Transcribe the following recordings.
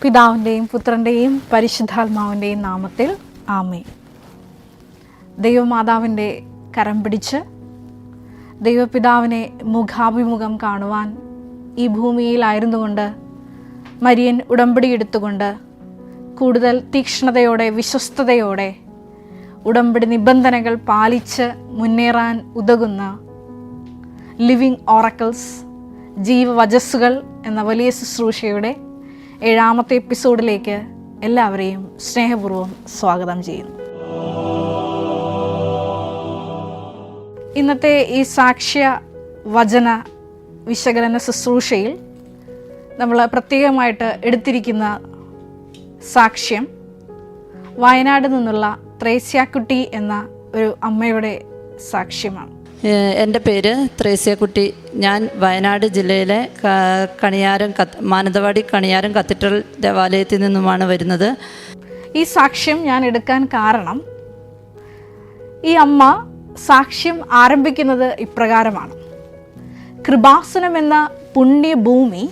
പിതാവിൻ്റെയും പുത്രൻ്റെയും പരിശുദ്ധാത്മാവിൻ്റെയും നാമത്തിൽ ആമേൻ. ദൈവമാതാവിൻ്റെ കരം പിടിച്ച് ദൈവപിതാവിനെ മുഖാഭിമുഖം കാണുവാൻ ഈ ഭൂമിയിലായിരുന്നുകൊണ്ട് മരിയൻ ഉടമ്പടി എടുത്തുകൊണ്ട് കൂടുതൽ തീക്ഷ്ണതയോടെ വിശ്വസ്തയോടെ ഉടമ്പടി നിബന്ധനകൾ പാലിച്ച് മുന്നേറാൻ ഉതകുന്ന ലിവിങ് ഓറക്കിൾസ് ജീവവചസ്സുകൾ എന്ന വലിയ ശുശ്രൂഷയുടെ 7ാമത്തെ എപ്പിസോഡിലേക്ക് എല്ലാവരെയും സ്നേഹപൂർവ്വം സ്വാഗതം ചെയ്യുന്നു. ഇന്നത്തെ ഈ സാക്ഷ്യ വചന വിശകലന ശുശ്രൂഷയിൽ നമ്മൾ പ്രത്യേകമായിട്ട് എടുത്തിരിക്കുന്ന സാക്ഷ്യം വയനാട് നിന്നുള്ള ത്രേസ്യാക്കുട്ടി എന്ന ഒരു അമ്മയുടെ സാക്ഷ്യമാണ്. എൻ്റെ പേര് ത്രേസ്യാക്കുട്ടി. ഞാൻ വയനാട് ജില്ലയിലെ മാനന്തവാടി കണിയാരം കത്തീഡ്രൽ ദേവാലയത്തിൽ നിന്നുമാണ് വരുന്നത്. ഈ സാക്ഷ്യം ഞാൻ എടുക്കാൻ കാരണം ഈ അമ്മ സാക്ഷ്യം ആരംഭിക്കുന്നത് ഇപ്രകാരമാണ്: കൃപാസനം എന്ന പുണ്യഭൂമി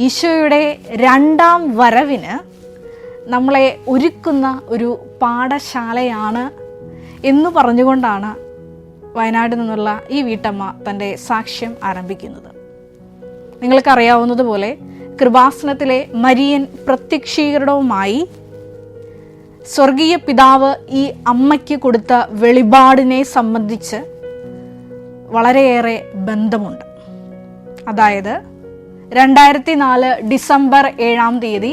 ഈശോയുടെ 2ാം വരവിന് നമ്മളെ ഒരുക്കുന്ന ഒരു പാഠശാലയാണ് എന്ന് പറഞ്ഞുകൊണ്ടാണ് വയനാട് നിന്നുള്ള ഈ വീട്ടമ്മ തൻ്റെ സാക്ഷ്യം ആരംഭിക്കുന്നത്. നിങ്ങൾക്കറിയാവുന്നതുപോലെ കൃപാസനത്തിലെ മരിയൻ പ്രത്യക്ഷീകരണവുമായി സ്വർഗീയ പിതാവ് ഈ അമ്മയ്ക്ക് കൊടുത്ത വെളിപാടിനെ സംബന്ധിച്ച് വളരെയേറെ ബന്ധമുണ്ട്. അതായത് 2004 ഡിസംബർ 7-ാം തീയതി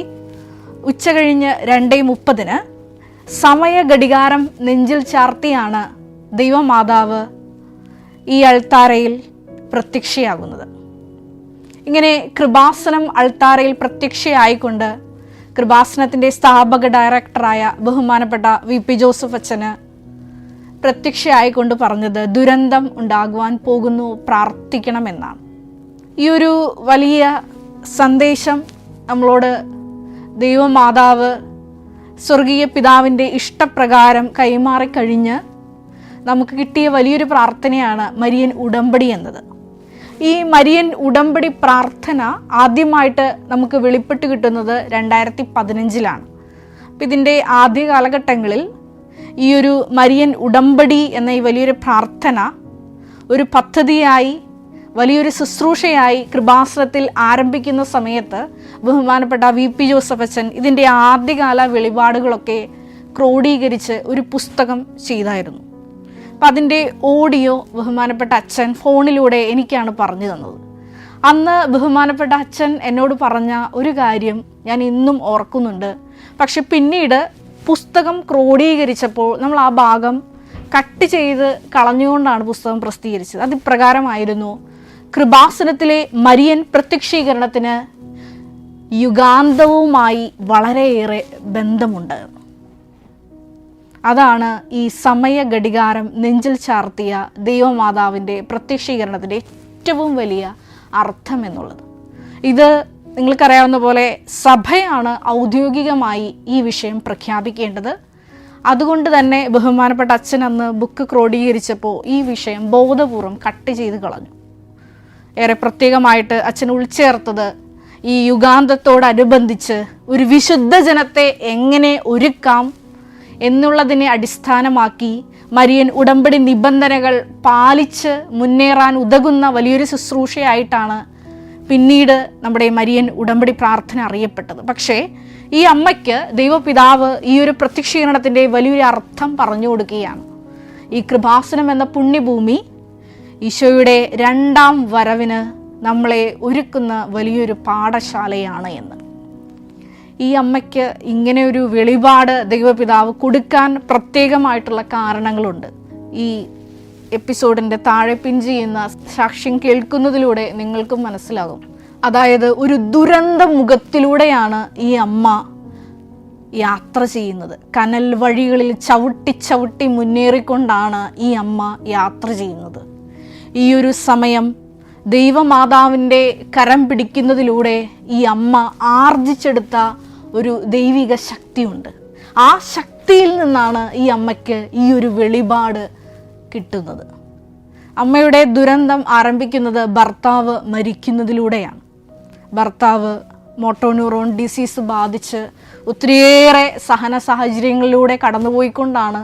ഉച്ചകഴിഞ്ഞ് 2:30 സമയഘടികാരം നെഞ്ചിൽ ചാർത്തിയാണ് ദൈവമാതാവ് ഈ അൾത്താരയിൽ പ്രത്യക്ഷയാകുന്നത്. ഇങ്ങനെ കൃപാസനം അൾത്താരയിൽ പ്രത്യക്ഷയായിക്കൊണ്ട് കൃപാസനത്തിൻ്റെ സ്ഥാപക ഡയറക്ടറായ ബഹുമാനപ്പെട്ട VP ജോസഫ് അച്ഛന് പ്രത്യക്ഷയായിക്കൊണ്ട് പറഞ്ഞത് ദുരന്തം ഉണ്ടാകുവാൻ പോകുന്നു, പ്രാർത്ഥിക്കണമെന്നാണ്. ഈ ഒരു വലിയ സന്ദേശം നമ്മളോട് ദൈവമാതാവ് സ്വർഗീയ പിതാവിൻ്റെ ഇഷ്ടപ്രകാരം കൈമാറിക്കഴിഞ്ഞ് നമുക്ക് കിട്ടിയ വലിയൊരു പ്രാർത്ഥനയാണ് മരിയൻ ഉടമ്പടി എന്നത്. ഈ മരിയൻ ഉടമ്പടി പ്രാർത്ഥന ആദ്യമായിട്ട് നമുക്ക് വെളിപ്പെട്ട് കിട്ടുന്നത് 2015-ലാണ്. അപ്പം ഇതിൻ്റെ ആദ്യ കാലഘട്ടങ്ങളിൽ ഈ ഒരു മരിയൻ ഉടമ്പടി എന്ന ഈ വലിയൊരു പ്രാർത്ഥന ഒരു പദ്ധതിയായി വലിയൊരു ശുശ്രൂഷയായി കൃപാസനത്തിൽ ആരംഭിക്കുന്ന സമയത്ത് ബഹുമാനപ്പെട്ട VP ജോസഫ് അച്ഛൻ ഇതിൻ്റെ ആദ്യകാല വെളിപാടുകളൊക്കെ ക്രോഡീകരിച്ച് ഒരു പുസ്തകം ചെയ്തായിരുന്നു. അപ്പം അതിൻ്റെ ഓഡിയോ ബഹുമാനപ്പെട്ട അച്ഛൻ ഫോണിലൂടെ എനിക്കാണ് പറഞ്ഞു തന്നത്. അന്ന് ബഹുമാനപ്പെട്ട അച്ഛൻ എന്നോട് പറഞ്ഞ ഒരു കാര്യം ഞാൻ ഇന്നും ഓർക്കുന്നുണ്ട്. പക്ഷെ പിന്നീട് പുസ്തകം ക്രോഡീകരിച്ചപ്പോൾ നമ്മൾ ആ ഭാഗം കട്ട് ചെയ്ത് കളഞ്ഞുകൊണ്ടാണ് പുസ്തകം പ്രസിദ്ധീകരിച്ചത്. അത് ഇപ്രകാരമായിരുന്നു: കൃപാസനത്തിലെ മരിയൻ പ്രത്യക്ഷീകരണത്തിന് യുഗാന്തവുമായി വളരെയേറെ ബന്ധമുണ്ട്. അതാണ് ഈ സമയഘടികാരം നെഞ്ചിൽ ചാർത്തിയ ദൈവമാതാവിൻ്റെ പ്രത്യക്ഷീകരണത്തിൻ്റെ ഏറ്റവും വലിയ അർത്ഥം എന്നുള്ളത്. ഇത് നിങ്ങൾക്കറിയാവുന്ന പോലെ സഭയാണ് ഔദ്യോഗികമായി ഈ വിഷയം പ്രഖ്യാപിക്കേണ്ടത്. അതുകൊണ്ട് തന്നെ ബഹുമാനപ്പെട്ട അച്ഛൻ അന്ന് ബുക്ക് ക്രോഡീകരിച്ചപ്പോൾ ഈ വിഷയം ബോധപൂർവം കട്ട് ചെയ്ത് കളഞ്ഞു. ഏറെ പ്രത്യേകമായിട്ട് അച്ഛൻ ഉൾച്ചേർത്തത് ഈ യുഗാന്തത്തോടനുബന്ധിച്ച് ഒരു വിശുദ്ധ ജനത്തെ എങ്ങനെ ഒരുക്കാം എന്നുള്ളതിനെ അടിസ്ഥാനമാക്കി മരിയൻ ഉടമ്പടി നിബന്ധനകൾ പാലിച്ച് മുന്നേറാൻ ഉതകുന്ന വലിയൊരു ശുശ്രൂഷയായിട്ടാണ് പിന്നീട് നമ്മുടെ മരിയൻ ഉടമ്പടി പ്രാർത്ഥന അറിയപ്പെട്ടത്. പക്ഷേ ഈ അമ്മയ്ക്ക് ദൈവപിതാവ് ഈ ഒരു പ്രത്യക്ഷീകരണത്തിൻ്റെ വലിയൊരു അർത്ഥം പറഞ്ഞു കൊടുക്കുകയാണ്. ഈ കൃപാസനം എന്ന പുണ്യഭൂമി ഈശോയുടെ 2ാം വരവിന് നമ്മളെ ഒരുക്കുന്ന വലിയൊരു പാഠശാലയാണ് എന്ന്. ഈ അമ്മയ്ക്ക് ഇങ്ങനെ ഒരു വെളിപാട് ദൈവപിതാവ് കൊടുക്കാൻ പ്രത്യേകമായിട്ടുള്ള കാരണങ്ങളുണ്ട്. ഈ എപ്പിസോഡിൻ്റെ താഴെ പിൻ ചെയ്യുന്ന സാക്ഷ്യം കേൾക്കുന്നതിലൂടെ നിങ്ങൾക്കും മനസ്സിലാകും. അതായത് ഒരു ദുരന്ത മുഖത്തിലൂടെയാണ് ഈ അമ്മ യാത്ര ചെയ്യുന്നത്. കനൽ വഴികളിൽ ചവിട്ടി മുന്നേറിക്കൊണ്ടാണ് ഈ അമ്മ യാത്ര ചെയ്യുന്നത്. ഈ ഒരു സമയം ദൈവമാതാവിൻ്റെ കരം പിടിക്കുന്നതിലൂടെ ഈ അമ്മ ആർജിച്ചെടുത്ത ഒരു ദൈവിക ശക്തിയുണ്ട്. ആ ശക്തിയിൽ നിന്നാണ് ഈ അമ്മയ്ക്ക് ഈ ഒരു വെളിപാട് കിട്ടുന്നത്. അമ്മയുടെ ദുരന്തം ആരംഭിക്കുന്നത് ഭർത്താവ് മരിക്കുന്നതിലൂടെയാണ്. ഭർത്താവ് മോട്ടോന്യൂറോൺ ഡിസീസ് ബാധിച്ച് ഒത്തിരിയേറെ സഹന സാഹചര്യങ്ങളിലൂടെ കടന്നുപോയിക്കൊണ്ടാണ്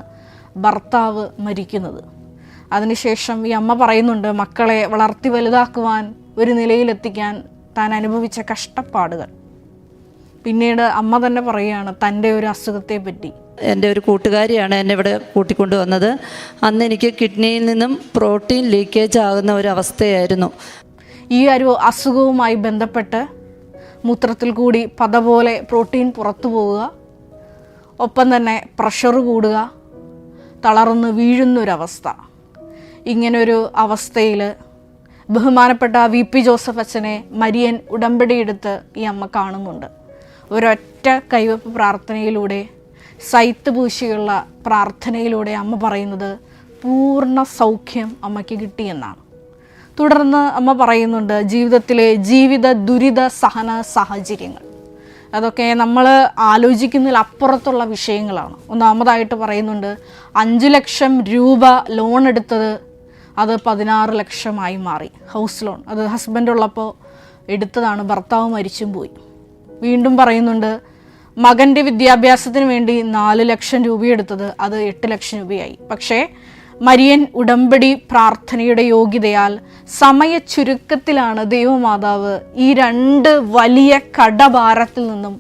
ഭർത്താവ് മരിക്കുന്നത്. അതിനുശേഷം ഈ അമ്മ പറയുന്നുണ്ട്, മക്കളെ വളർത്തി വലുതാക്കുവാൻ ഒരു നിലയിലെത്തിക്കാൻ താൻ അനുഭവിച്ച കഷ്ടപ്പാടുകൾ. പിന്നീട് അമ്മ തന്നെ പറയുകയാണ് തൻ്റെ ഒരു അസുഖത്തെ പറ്റി. എൻ്റെ ഒരു കൂട്ടുകാരിയാണ് എന്നെ ഇവിടെ കൂട്ടിക്കൊണ്ടു വന്നത്. അന്ന് എനിക്ക് കിഡ്നിയിൽ നിന്നും പ്രോട്ടീൻ ലീക്കേജ് ആകുന്ന ഒരു അവസ്ഥയായിരുന്നു. ഈ ഒരു അസുഖവുമായി ബന്ധപ്പെട്ട് മൂത്രത്തിൽ കൂടി പത പോലെ പ്രോട്ടീൻ പുറത്തു പോവുക, ഒപ്പം തന്നെ പ്രഷർ കൂടുക, തളർന്ന് വീഴുന്നൊരവസ്ഥ. ഇങ്ങനൊരു അവസ്ഥയിൽ ബഹുമാനപ്പെട്ട VP ജോസഫ് അച്ഛനെ മരിയൻ ഉടമ്പടിയെടുത്ത് ഈ അമ്മ കാണുന്നുണ്ട്. ഒരൊറ്റ കൈവപ്പ് പ്രാർത്ഥനയിലൂടെ, സൈത്ത് പൂശിയുള്ള പ്രാർത്ഥനയിലൂടെ അമ്മ പറയുന്നത് പൂർണ്ണ സൗഖ്യം അമ്മയ്ക്ക് കിട്ടിയെന്നാണ്. തുടർന്ന് അമ്മ പറയുന്നുണ്ട് ജീവിതത്തിലെ ജീവിത ദുരിത സഹന സാഹചര്യങ്ങൾ, അതൊക്കെ നമ്മൾ ആലോചിക്കുന്നതിൽ അപ്പുറത്തുള്ള വിഷയങ്ങളാണ്. ഒന്നാമതായിട്ട് പറയുന്നുണ്ട് 5 ലക്ഷം രൂപ ലോൺ എടുത്തത് അത് 16 ലക്ഷമായി മാറി. ഹൗസ് ലോൺ അത് ഹസ്ബൻഡുള്ളപ്പോൾ എടുത്തതാണ്, ഭർത്താവ് മരിച്ചും പോയി. വീണ്ടും പറയുന്നുണ്ട് മകൻ്റെ വിദ്യാഭ്യാസത്തിന് വേണ്ടി 4 ലക്ഷം രൂപ എടുത്തത് അത് 8 ലക്ഷം രൂപയായി. പക്ഷേ മരിയൻ ഉടമ്പടി പ്രാർത്ഥനയുടെ യോഗ്യതയാൽ സമയ ചുരുക്കത്തിലാണ് ദൈവമാതാവ് ഈ 2 വലിയ കടഭാരത്തിൽ നിന്നും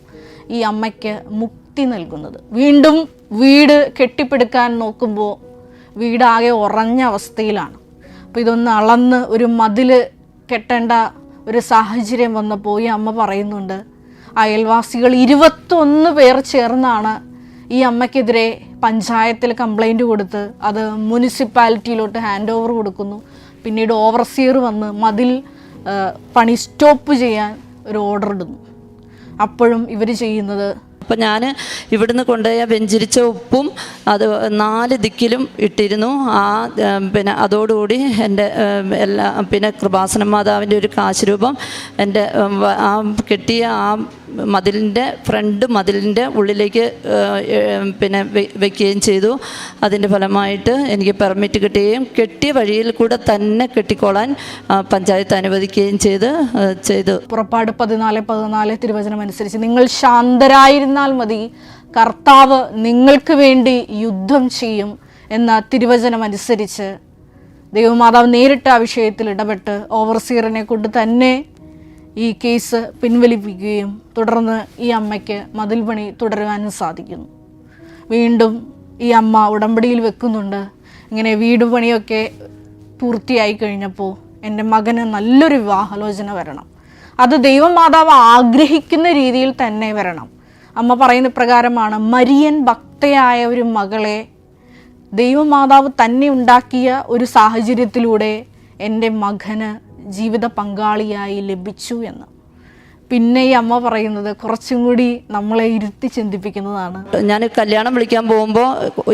ഈ അമ്മയ്ക്ക് മുക്തി നൽകുന്നത്. വീണ്ടും വീട് കെട്ടിപ്പടുക്കാൻ നോക്കുമ്പോൾ വീടാകെ ഉറഞ്ഞ അവസ്ഥയിലാണ്. അപ്പോൾ ഇതൊന്ന് അളന്ന് ഒരു മതിൽ കെട്ടേണ്ട ഒരു സാഹചര്യം വന്നപ്പോൾ ഈ അമ്മ പറയുന്നുണ്ട് അയൽവാസികൾ 21 പേർ ചേർന്നാണ് ഈ അമ്മയ്ക്കെതിരെ പഞ്ചായത്തിൽ കംപ്ലൈൻറ്റ് കൊടുത്ത് അത് മുനിസിപ്പാലിറ്റിയിലോട്ട് ഹാൻഡ് ഓവർ കൊടുക്കുന്നു. പിന്നീട് ഓവർസിയർ വന്ന് മതിൽ പണി സ്റ്റോപ്പ് ചെയ്യാൻ ഒരു ഓർഡർ ഇടുന്നു. അപ്പോഴും ഇവർ ചെയ്യുന്നത്, അപ്പം ഞാൻ ഇവിടുന്ന് കൊണ്ടുപോയ വെഞ്ചിരിച്ച ഉപ്പും അത് 4 ദിക്കിലും ഇട്ടിരുന്നു. പിന്നെ അതോടുകൂടി എൻ്റെ എല്ലാ പിന്നെ കൃപാസന മാതാവിൻ്റെ ഒരു കാശുരൂപം എൻ്റെ ആ കെട്ടിയ ആ മതിലിൻ്റെ ഫ്രണ്ട് മതിലിൻ്റെ ഉള്ളിലേക്ക് പിന്നെ വയ്ക്കുകയും ചെയ്തു. അതിൻ്റെ ഫലമായിട്ട് എനിക്ക് പെർമിറ്റ് കിട്ടുകയും കെട്ടിയ വഴിയിൽ കൂടെ തന്നെ കെട്ടിക്കോളാൻ പഞ്ചായത്ത് അനുവദിക്കുകയും ചെയ്തു. പുറപ്പാട് 14:14 തിരുവചനം അനുസരിച്ച് നിങ്ങൾ ശാന്തരായിരുന്നാൽ മതി, കർത്താവ് നിങ്ങൾക്ക് വേണ്ടി യുദ്ധം ചെയ്യും എന്ന തിരുവചനം അനുസരിച്ച് ദൈവമാതാവ് നേരിട്ട് ആ വിഷയത്തിൽ ഇടപെട്ട് ഓവർസിയറിനെ കൊണ്ട് തന്നെ ഈ കേസ് പിൻവലിപ്പിക്കുകയും തുടർന്ന് ഈ അമ്മയ്ക്ക് മതിൽ പണി തുടരുവാനും സാധിക്കുന്നു. വീണ്ടും ഈ അമ്മ ഉടമ്പടിയിൽ വെക്കുന്നുണ്ട്, ഇങ്ങനെ വീട് പണിയൊക്കെ പൂർത്തിയായി കഴിഞ്ഞപ്പോൾ എൻ്റെ മകന് നല്ലൊരു വിവാഹാലോചന വരണം, അത് ദൈവമാതാവ് ആഗ്രഹിക്കുന്ന രീതിയിൽ തന്നെ വരണം. അമ്മ പറയുന്ന പ്രകാരമാണ് മരിയൻ ഭക്തയായ ഒരു മകളെ ദൈവമാതാവ് തന്നെ ഉണ്ടാക്കിയ ഒരു സാഹചര്യത്തിലൂടെ എൻ്റെ മകന് ജീവിത പങ്കാളിയായി ലഭിച്ചു എന്ന്. പിന്നെ ഈ അമ്മ പറയുന്നത് കുറച്ചും കൂടി നമ്മളെ ഇരുത്തി ചിന്തിപ്പിക്കുന്നതാണ്. ഞാൻ കല്യാണം വിളിക്കാൻ പോകുമ്പോൾ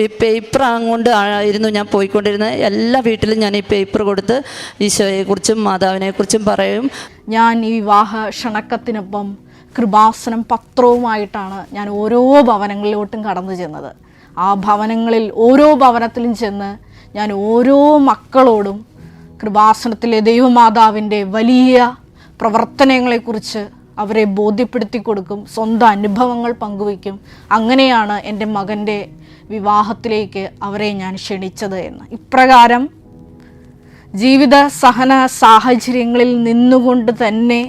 ഈ പേപ്പർ കൊണ്ട് ആയിരുന്നു ഞാൻ പോയിക്കൊണ്ടിരുന്നത്. എല്ലാ വീട്ടിലും ഞാൻ ഈ പേപ്പർ കൊടുത്ത് ഈശോയെക്കുറിച്ചും മാതാവിനെക്കുറിച്ചും പറയും. ഞാൻ ഈ വിവാഹ ക്ഷണക്കത്തിനൊപ്പം കൃപാസനം പത്രവുമായിട്ടാണ് ഞാൻ ഓരോ ഭവനങ്ങളിലോട്ടും കടന്നു ചെന്നത്. ആ ഭവനങ്ങളിൽ ഓരോ ഭവനത്തിലും ചെന്ന് ഞാൻ ഓരോ മക്കളോടും കൃപാസനത്തിലെ ദൈവമാതാവിൻ്റെ വലിയ പ്രവർത്തനങ്ങളെക്കുറിച്ച് അവരെ ബോധ്യപ്പെടുത്തി കൊടുക്കും, സ്വന്തം അനുഭവങ്ങൾ പങ്കുവയ്ക്കും. അങ്ങനെയാണ് എൻ്റെ മകൻ്റെ വിവാഹത്തിലേക്ക് അവരെ ഞാൻ ക്ഷണിച്ചത് എന്ന്. ഇപ്രകാരം ജീവിത സഹന സാഹചര്യങ്ങളിൽ നിന്നുകൊണ്ട് തന്നെ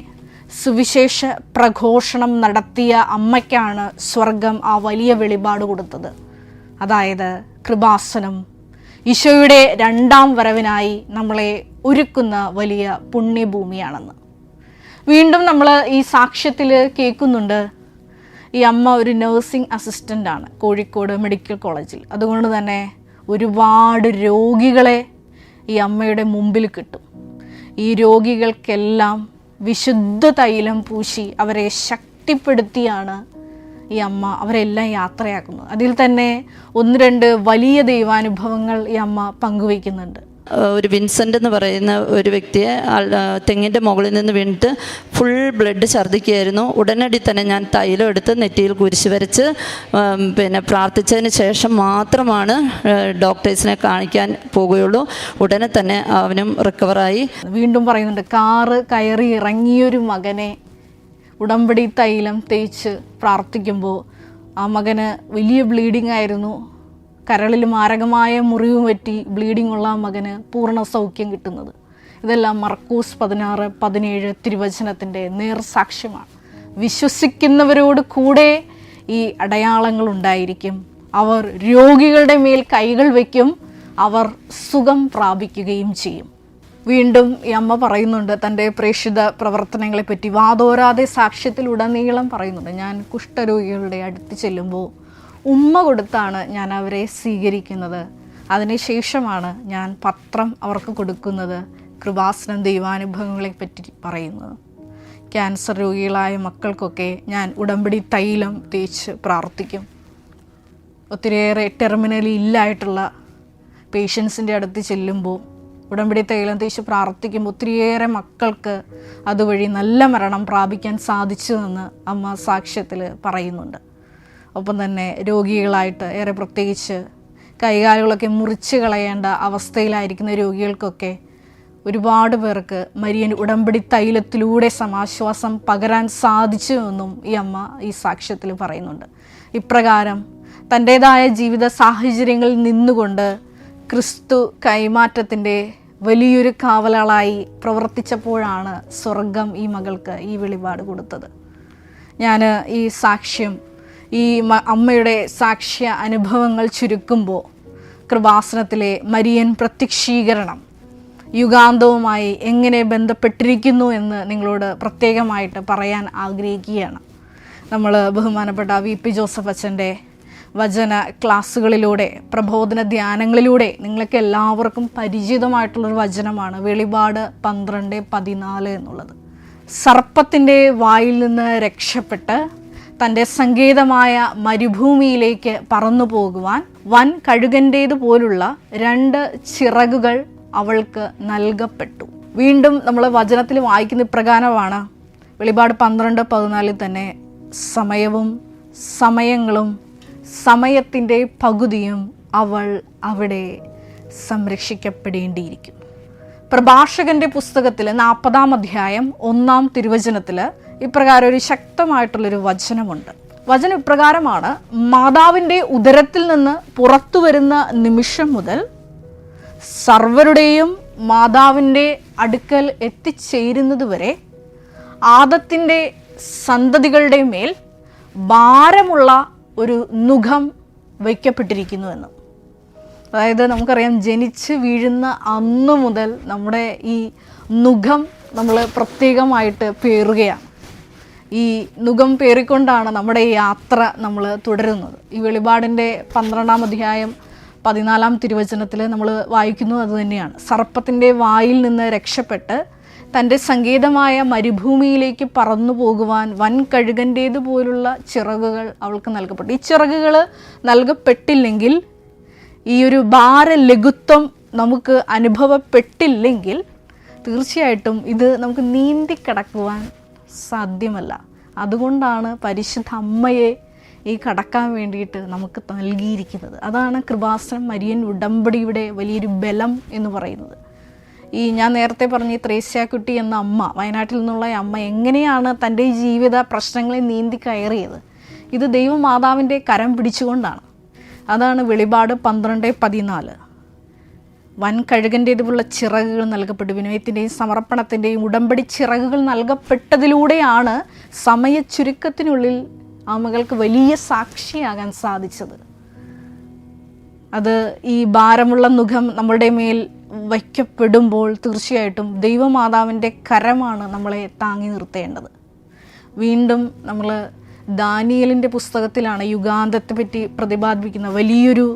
സുവിശേഷ പ്രഘോഷണം നടത്തിയ അമ്മയ്ക്കാണ് സ്വർഗം ആ വലിയ വെളിപാട് കൊടുത്തത്. അതായത് കൃപാസനം ഈശോയുടെ 2ാം വരവിനായി നമ്മളെ ഒരുക്കുന്ന വലിയ പുണ്യഭൂമിയാണെന്ന്. വീണ്ടും നമ്മൾ ഈ സാക്ഷ്യത്തിൽ കേൾക്കുന്നുണ്ട്, ഈ അമ്മ ഒരു നഴ്സിംഗ് അസിസ്റ്റൻ്റാണ് കോഴിക്കോട് മെഡിക്കൽ കോളേജിൽ. അതുകൊണ്ട് തന്നെ ഒരുപാട് രോഗികളെ ഈ അമ്മയുടെ മുമ്പിൽ കിട്ടും. ഈ രോഗികൾക്കെല്ലാം വിശുദ്ധ തൈലം പൂശി അവരെ ശക്തിപ്പെടുത്തിയാണ് ഈ അമ്മ അവരെല്ലാം യാത്രയാക്കുന്നത്. അതിൽ തന്നെ 1-2 വലിയ ദൈവാനുഭവങ്ങൾ ഈ അമ്മ പങ്കുവയ്ക്കുന്നുണ്ട്. ഒരു വിൻസെൻ്റ് എന്ന് പറയുന്ന ഒരു വ്യക്തിയെ തെങ്ങിൻ്റെ മുകളിൽ നിന്ന് വീണിട്ട് ഫുൾ ബ്ലഡ് ഛർദ്ദിക്കുകയായിരുന്നു. ഉടനടി തന്നെ ഞാൻ തൈലം എടുത്ത് നെറ്റിയിൽ കുരിശ് വരച്ച് പിന്നെ പ്രാർത്ഥിച്ചതിന് ശേഷം മാത്രമാണ് ഡോക്ടേഴ്സിനെ കാണിക്കാൻ പോകുകയുള്ളൂ. ഉടനെ തന്നെ അവനും റിക്കവറായി. വീണ്ടും പറയുന്നുണ്ട്, കാറ് കയറി ഇറങ്ങിയൊരു മകനെ ഉടമ്പടി തൈലം തേച്ച് പ്രാർത്ഥിക്കുമ്പോൾ ആ മകന് വലിയ ബ്ലീഡിംഗ് ആയിരുന്നു. കരളിൽ മാരകമായ മുറിവ് പറ്റി ബ്ലീഡിംഗ് ഉള്ള ആ മകന് പൂർണ്ണ സൗഖ്യം കിട്ടുന്നത്. ഇതെല്ലാം മർക്കോസ് 16-17 തിരുവചനത്തിൻ്റെ നേർസാക്ഷ്യമാണ്. വിശ്വസിക്കുന്നവരോട് കൂടെ ഈ അടയാളങ്ങൾ ഉണ്ടായിരിക്കും. അവർ രോഗികളുടെ മേൽ കൈകൾ വയ്ക്കും, അവർ സുഖം പ്രാപിക്കുകയും ചെയ്യും. വീണ്ടും ഈ അമ്മ പറയുന്നുണ്ട് തൻ്റെ പ്രേക്ഷിത പ്രവർത്തനങ്ങളെപ്പറ്റി വാതോരാതെ സാക്ഷ്യത്തിലുടനീളം പറയുന്നുണ്ട്. ഞാൻ കുഷ്ഠരോഗികളുടെ അടുത്ത് ചെല്ലുമ്പോൾ ഉമ്മ കൊടുത്താണ് ഞാൻ അവരെ സ്വീകരിക്കുന്നത്. അതിനുശേഷമാണ് ഞാൻ പത്രം അവർക്ക് കൊടുക്കുന്നത്. കൃപാസനം ദൈവാനുഭവങ്ങളെപ്പറ്റി പറയുന്നത്. ക്യാൻസർ രോഗികളായ മക്കൾക്കൊക്കെ ഞാൻ ഉടമ്പടി തൈലം തേച്ച് പ്രാർത്ഥിക്കും. ഒത്തിരിയേറെ ടെർമിനലി ഇല്ലായിട്ടുള്ള പേഷ്യൻസിൻ്റെ അടുത്ത് ചെല്ലുമ്പോൾ ഉടമ്പടി തൈലം തേച്ച് പ്രാർത്ഥിക്കുമ്പോൾ ഒത്തിരിയേറെ മക്കൾക്ക് അതുവഴി നല്ല മരണം പ്രാപിക്കാൻ സാധിച്ചു എന്ന് അമ്മ സാക്ഷ്യത്തിൽ പറയുന്നുണ്ട്. ഒപ്പം തന്നെ രോഗികളായിട്ട് ഏറെ പ്രത്യേകിച്ച് കൈകാലുകളൊക്കെ മുറിച്ച് കളയേണ്ട അവസ്ഥയിലായിരിക്കുന്ന രോഗികൾക്കൊക്കെ ഒരുപാട് പേർക്ക് മരിയൻ ഉടമ്പടി തൈലത്തിലൂടെ സമാശ്വാസം പകരാൻ സാധിച്ചുവെന്നും ഈ അമ്മ ഈ സാക്ഷ്യത്തിൽ പറയുന്നുണ്ട്. ഇപ്രകാരം തൻ്റേതായ ജീവിത സാഹചര്യങ്ങളിൽ നിന്നുകൊണ്ട് ക്രിസ്തു കൈമാറ്റത്തിൻ്റെ വലിയൊരു കാവലാളായി പ്രവർത്തിച്ചപ്പോഴാണ് സ്വർഗം ഈ മകൾക്ക് ഈ വെളിപാട് കൊടുത്തത്. ഞാൻ ഈ സാക്ഷ്യം, ഈ അമ്മയുടെ സാക്ഷ്യ അനുഭവങ്ങൾ ചുരുക്കുമ്പോൾ കൃപാസനത്തിലെ മരിയൻ പ്രത്യക്ഷീകരണം യുഗാന്തവുമായി എങ്ങനെ ബന്ധപ്പെട്ടിരിക്കുന്നു എന്ന് നിങ്ങളോട് പ്രത്യേകമായിട്ട് പറയാൻ ആഗ്രഹിക്കുകയാണ്. നമ്മൾ ബഹുമാനപ്പെട്ട VP ജോസഫ് അച്ഛൻ്റെ വചന ക്ലാസ്സുകളിലൂടെ പ്രബോധന ധ്യാനങ്ങളിലൂടെ നിങ്ങൾക്ക് എല്ലാവർക്കും പരിചിതമായിട്ടുള്ളൊരു വചനമാണ് വെളിപാട് 12:14 എന്നുള്ളത്. സർപ്പത്തിൻ്റെ വായിൽ നിന്ന് രക്ഷപ്പെട്ട് തൻ്റെ സങ്കേതമായ മരുഭൂമിയിലേക്ക് പറന്നു പോകുവാൻ വൻ കഴുകൻ്റേതുപോലുള്ള 2 ചിറകുകൾ അവൾക്ക് നൽകപ്പെട്ടു. വീണ്ടും നമ്മൾ വചനത്തിൽ വായിക്കുന്ന ഇപ്രകാരമാണ്. വെളിപാട് 12:14 തന്നെ സമയവും സമയങ്ങളും സമയത്തിൻ്റെ പകുതിയും അവൾ അവിടെ സംരക്ഷിക്കപ്പെടേണ്ടിയിരിക്കും. പ്രഭാഷകൻ്റെ പുസ്തകത്തിൽ 40-ാം അധ്യായം 1-ാം തിരുവചനത്തിൽ ഇപ്രകാരം ഒരു ശക്തമായിട്ടുള്ളൊരു വചനമുണ്ട്. വചനം ഇപ്രകാരമാണ്: മാതാവിൻ്റെ ഉദരത്തിൽ നിന്ന് പുറത്തു വരുന്ന നിമിഷം മുതൽ സർവരുടെയും മാതാവിൻ്റെ അടുക്കൽ എത്തിച്ചേരുന്നത് വരെ ആദത്തിൻ്റെ സന്തതികളുടെ മേൽ ഭാരമുള്ള ഒരു നുഖം വയ്ക്കപ്പെട്ടിരിക്കുന്നുവെന്ന്. അതായത് നമുക്കറിയാം, ജനിച്ച് വീഴുന്ന അന്നു മുതൽ നമ്മുടെ ഈ നുഖം നമ്മൾ പ്രത്യേകമായിട്ട് പേറുകയാണ്. ഈ നുഖം പേറിക്കൊണ്ടാണ് നമ്മുടെ ഈ യാത്ര നമ്മൾ തുടരുന്നത്. ഈ വെളിപാടിൻ്റെ 12-ാം അധ്യായം 14-ാം തിരുവചനത്തിൽ നമ്മൾ വായിക്കുന്നത് അതുതന്നെയാണ്. സർപ്പത്തിൻ്റെ വായിൽ നിന്ന് രക്ഷപ്പെട്ട് തൻ്റെ സങ്കേതമായ മരുഭൂമിയിലേക്ക് പറന്നു പോകുവാൻ വൻ കഴുകൻ്റേതുപോലുള്ള ചിറകുകൾ അവൾക്ക് നൽകപ്പെട്ടു. ഈ ചിറകുകൾ നൽകപ്പെട്ടില്ലെങ്കിൽ, ഈ ഒരു ഭാരലഘുത്വം നമുക്ക് അനുഭവപ്പെട്ടില്ലെങ്കിൽ തീർച്ചയായിട്ടും ഇത് നമുക്ക് നീന്തിക്കടക്കുവാൻ സാധ്യമല്ല. അതുകൊണ്ടാണ് പരിശുദ്ധ അമ്മയെ ഈ കടക്കാൻ വേണ്ടിയിട്ട് നമുക്ക് നൽകിയിരിക്കുന്നത്. അതാണ് കൃപാസനം മരിയൻ ഉടമ്പടിയുടെ വലിയൊരു ബലം എന്ന് പറയുന്നത്. ഈ ഞാൻ നേരത്തെ പറഞ്ഞ ഈ ത്രേസ്യാക്കുട്ടി എന്ന അമ്മ, വയനാട്ടിൽ നിന്നുള്ള അമ്മ എങ്ങനെയാണ് തൻ്റെ ജീവിത പ്രശ്നങ്ങളെ നീന്തി കയറിയത്? ഇത് ദൈവമാതാവിൻ്റെ കരം പിടിച്ചുകൊണ്ടാണ്. അതാണ് വെളിപാട് 12:14. വൻ കഴുകൻ്റേതുള്ള ചിറകുകൾ നൽകപ്പെട്ടു. വിനയത്തിൻ്റെയും സമർപ്പണത്തിൻ്റെയും ഉടമ്പടി ചിറകുകൾ നൽകപ്പെട്ടതിലൂടെയാണ് സമയ ചുരുക്കത്തിനുള്ളിൽ ആ മകൾക്ക് വലിയ സാക്ഷിയാകാൻ സാധിച്ചത്. അത് ഈ ഭാരമുള്ള നുഖം നമ്മളുടെ മേൽ വയ്ക്കപ്പെടുമ്പോൾ തീർച്ചയായിട്ടും ദൈവമാതാവിൻ്റെ കരമാണ് നമ്മളെ താങ്ങി നിർത്തേണ്ടത്. വീണ്ടും നമ്മൾ ദാനിയേലിൻ്റെ പുസ്തകത്തിലാണ് യുഗാന്തത്തെ പറ്റി പ്രതിപാദിപ്പിക്കുന്ന വലിയൊരു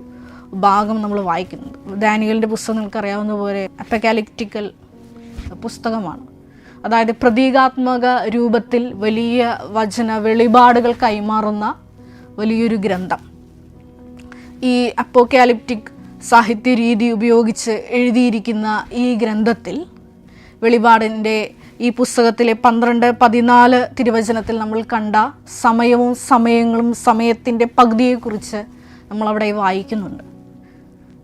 ഭാഗം നമ്മൾ വായിക്കുന്നത്. ദാനിയേലിൻ്റെ പുസ്തകം നിങ്ങൾക്കറിയാവുന്ന പോലെ അപ്പക്കാലിപ്റ്റിക്കൽ പുസ്തകമാണ്. അതായത് പ്രതീകാത്മക രൂപത്തിൽ വലിയ വചന വെളിപാടുകൾ കൈമാറുന്ന വലിയൊരു ഗ്രന്ഥം. ഈ അപ്പോക്കാലിപ്റ്റിക് സാഹിത്യ രീതി ഉപയോഗിച്ച് എഴുതിയിരിക്കുന്ന ഈ ഗ്രന്ഥത്തിൽ വെളിപാടിൻ്റെ ഈ പുസ്തകത്തിലെ 12-14 തിരുവചനത്തിൽ നമ്മൾ കണ്ട സമയവും സമയങ്ങളും സമയത്തിൻ്റെ പകുതിയെക്കുറിച്ച് നമ്മളവിടെ വായിക്കുന്നുണ്ട്.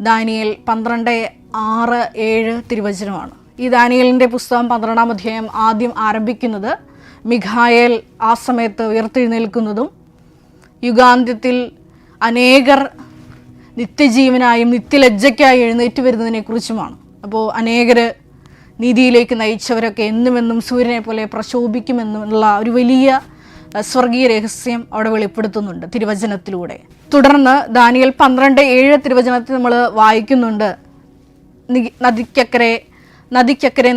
ദാനിയേൽ 12:6-7 തിരുവചനമാണ്. ഈ ദാനിയേലിൻ്റെ പുസ്തകം 12-ാം അധ്യായം ആദ്യം ആരംഭിക്കുന്നത് മിഖായേൽ ആ സമയത്ത് ഉയർത്തെഴുന്നേൽക്കുന്നതും യുഗാന്ത്യത്തിൽ അനേകർ നിത്യജീവനായും നിത്യലജ്ജയ്ക്കായി എഴുന്നേറ്റ് വരുന്നതിനെക്കുറിച്ചുമാണ്. അപ്പോൾ അനേകർ നീതിയിലേക്ക് നയിച്ചവരൊക്കെ എന്നുമെന്നും സൂര്യനെ പോലെ പ്രശോഭിക്കുമെന്നുള്ള ഒരു വലിയ സ്വർഗീയ രഹസ്യം അവിടെ വെളിപ്പെടുത്തുന്നുണ്ട് തിരുവചനത്തിലൂടെ. തുടർന്ന് ദാനിയേൽ 12:7 തിരുവചനത്തിൽ നമ്മൾ വായിക്കുന്നുണ്ട്, നദിക്കക്കരെ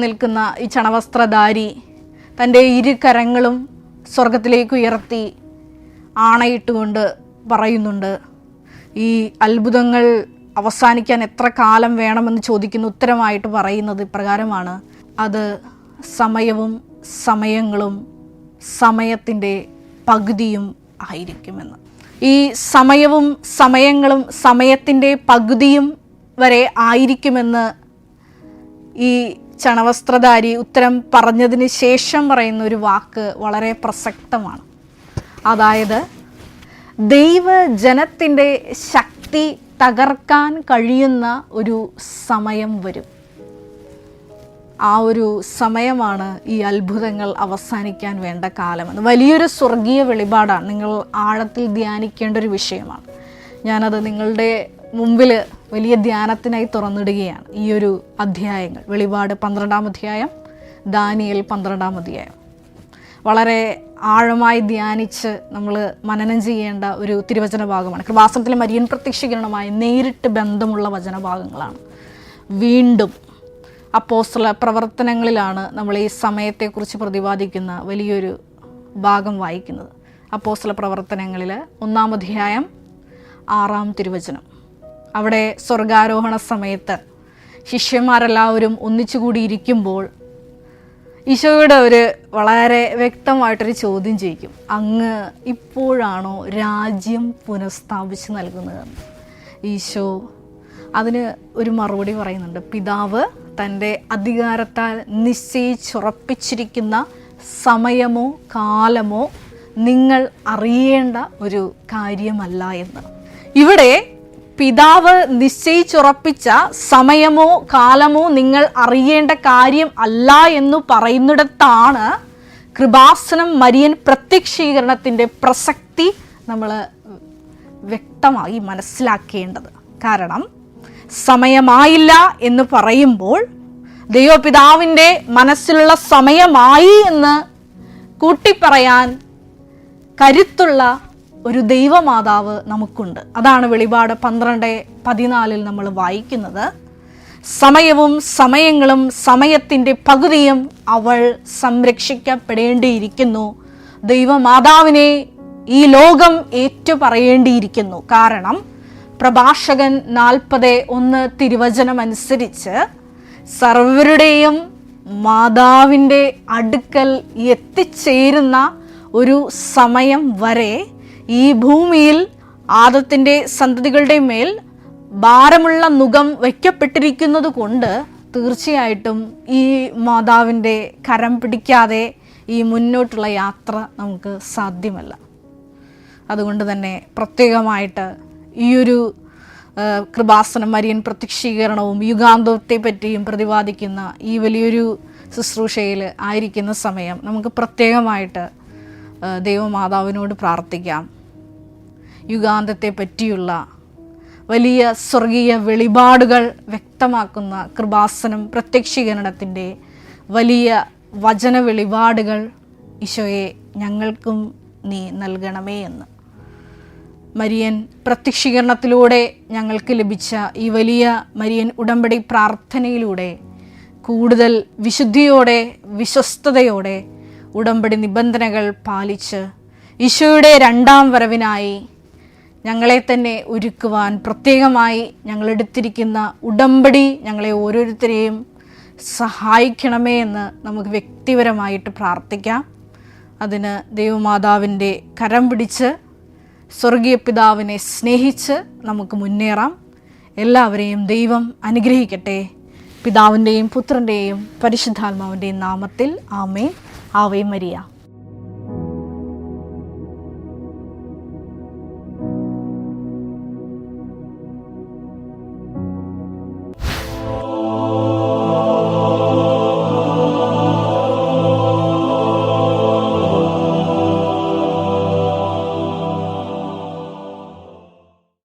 നിൽക്കുന്ന ഈ ചണവസ്ത്രധാരി തൻ്റെ ഇരു കരങ്ങളും സ്വർഗത്തിലേക്ക് ഉയർത്തി ആണയിട്ടുകൊണ്ട് പറയുന്നുണ്ട്, ഈ അത്ഭുതങ്ങൾ അവസാനിക്കാൻ എത്ര കാലം വേണമെന്ന് ചോദിക്കുന്ന ഉത്തരമായിട്ട് പറയുന്നത് ഇപ്രകാരമാണ്, അത് സമയവും സമയങ്ങളും സമയത്തിൻ്റെ പകുതിയും ആയിരിക്കുമെന്ന്. ഈ സമയവും സമയങ്ങളും സമയത്തിൻ്റെ പകുതിയും വരെ ആയിരിക്കുമെന്ന് ഈ ചണവസ്ത്രധാരി ഉത്തരം പറഞ്ഞതിന് ശേഷം പറയുന്ന ഒരു വാക്ക് വളരെ പ്രസക്തമാണ്. അതായത് ദൈവജനത്തിൻ്റെ ശക്തി തകർക്കാൻ കഴിയുന്ന ഒരു സമയം വരും. ആ ഒരു സമയമാണ് ഈ അത്ഭുതങ്ങൾ അവസാനിക്കാൻ വേണ്ട കാലമെന്ന്. വലിയൊരു സ്വർഗീയ വെളിപാടാണ്, നിങ്ങൾ ആഴത്തിൽ ധ്യാനിക്കേണ്ട ഒരു വിഷയമാണ്. ഞാനത് നിങ്ങളുടെ മുമ്പിൽ വലിയ ധ്യാനത്തിനായി തുറന്നിടുകയാണ്. ഈ ഒരു അധ്യായങ്ങൾ, വെളിപാട് 12-ാം അധ്യായം, ദാനിയേൽ 12-ാം അധ്യായം, വളരെ ആഴമായി ധ്യാനിച്ച് നമ്മൾ മനനം ചെയ്യേണ്ട ഒരു തിരുവചന ഭാഗമാണ്. കൃപാസനത്തിലെ മരിയൻ പ്രത്യക്ഷീകരണമായി നേരിട്ട് ബന്ധമുള്ള വചനഭാഗങ്ങളാണ്. വീണ്ടും അപ്പോസ്തല പ്രവർത്തനങ്ങളിലാണ് നമ്മൾ ഈ സമയത്തെക്കുറിച്ച് പ്രതിപാദിക്കുന്ന വലിയൊരു ഭാഗം വായിക്കുന്നത്. അപ്പോസ്തല പ്രവർത്തനങ്ങളിൽ 1-ാം അധ്യായം 6-ാം തിരുവചനം. അവിടെ സ്വർഗാരോഹണ സമയത്ത് ശിഷ്യന്മാരെല്ലാവരും ഒന്നിച്ചുകൂടിയിരിക്കുമ്പോൾ ഈശോയുടെ ഒരു വളരെ വ്യക്തമായിട്ടൊരു ചോദ്യം ചോദിക്കും, അങ്ങ് ഇപ്പോഴാണോ രാജ്യം പുനഃസ്ഥാപിച്ച് നൽകുന്നതെന്ന്. ഈശോ അതിന് ഒരു മറുപടി പറയുന്നുണ്ട്, പിതാവ് തൻ്റെ അധികാരത്താൽ നിശ്ചയിച്ചുറപ്പിച്ചിരിക്കുന്ന സമയമോ കാലമോ നിങ്ങൾ അറിയേണ്ട ഒരു കാര്യമല്ല എന്ന്. ഇവിടെ പിതാവ് നിശ്ചയിച്ചുറപ്പിച്ച സമയമോ കാലമോ നിങ്ങൾ അറിയേണ്ട കാര്യം അല്ല എന്ന് പറയുന്നിടത്താണ് കൃപാസനം മരിയൻ പ്രത്യക്ഷീകരണത്തിൻ്റെ പ്രസക്തി നമ്മൾ വ്യക്തമായി മനസ്സിലാക്കേണ്ടത്. കാരണം സമയമായില്ല എന്ന് പറയുമ്പോൾ ദൈവപിതാവിൻ്റെ മനസ്സിലുള്ള സമയമായി എന്ന് കൂട്ടിപ്പറയാൻ കരുത്തുള്ള ഒരു ദൈവമാതാവ് നമുക്കുണ്ട്. അതാണ് വെളിപാട് 12:14 നമ്മൾ വായിക്കുന്നത്. സമയവും സമയങ്ങളും സമയത്തിൻ്റെ പകുതിയും അവൾ സംരക്ഷിക്കപ്പെടേണ്ടിയിരിക്കുന്നു. ദൈവമാതാവിനെ ഈ ലോകം ഏറ്റുപറയേണ്ടിയിരിക്കുന്നു. കാരണം പ്രഭാഷകൻ 40:1 തിരുവചനമനുസരിച്ച് സർവരുടെയും മാതാവിൻ്റെ അടുക്കൽ എത്തിച്ചേരുന്ന ഒരു സമയം വരെ ഈ ഭൂമിയിൽ ആദത്തിൻ്റെ സന്തതികളുടെ മേൽ ഭാരമുള്ള നുകം വയ്ക്കപ്പെട്ടിരിക്കുന്നത് കൊണ്ട് തീർച്ചയായിട്ടും ഈ മാതാവിൻ്റെ കരം പിടിക്കാതെ ഈ മുന്നോട്ടുള്ള യാത്ര നമുക്ക് സാധ്യമല്ല. അതുകൊണ്ട് തന്നെ പ്രത്യേകമായിട്ട് ഈയൊരു കൃപാസനം മരിയൻ പ്രത്യക്ഷീകരണവും യുഗാന്തത്തെ പറ്റിയും പ്രതിപാദിക്കുന്ന ഈ വലിയൊരു ശുശ്രൂഷയിൽ ആയിരിക്കുന്ന സമയം നമുക്ക് പ്രത്യേകമായിട്ട് ദൈവമാതാവിനോട് പ്രാർത്ഥിക്കാം. യുഗാന്തത്തെ പറ്റിയുള്ള വലിയ സ്വർഗീയ വെളിപാടുകൾ വ്യക്തമാക്കുന്ന കൃപാസനം പ്രത്യക്ഷീകരണത്തിൻ്റെ വലിയ വചന വെളിപാടുകൾ ഈശോയെ ഞങ്ങൾക്കും നീ നൽകണമേ എന്ന്. മരിയൻ പ്രത്യക്ഷീകരണത്തിലൂടെ ഞങ്ങൾക്ക് ലഭിച്ച ഈ വലിയ മരിയൻ ഉടമ്പടി പ്രാർത്ഥനയിലൂടെ കൂടുതൽ വിശുദ്ധിയോടെ വിശ്വസ്തയോടെ ഉടമ്പടി നിബന്ധനകൾ പാലിച്ച് ഈശോയുടെ 2ാം വരവിനായി ഞങ്ങളെ തന്നെ ഒരുക്കുവാൻ പ്രത്യേകമായി ഞങ്ങളെടുത്തിരിക്കുന്ന ഉടമ്പടി ഞങ്ങളെ ഓരോരുത്തരെയും സഹായിക്കണമേ എന്ന് നമുക്ക് വ്യക്തിപരമായിട്ട് പ്രാർത്ഥിക്കാം. അതിന് ദൈവമാതാവിൻ്റെ കരം പിടിച്ച് സ്വർഗീയ പിതാവിനെ സ്നേഹിച്ച് നമുക്ക് മുന്നേറാം. എല്ലാവരെയും ദൈവം അനുഗ്രഹിക്കട്ടെ. പിതാവിൻ്റെയും പുത്രൻ്റെയും പരിശുദ്ധാത്മാവിൻ്റെയും നാമത്തിൽ ആമേൻ. Ave Maria.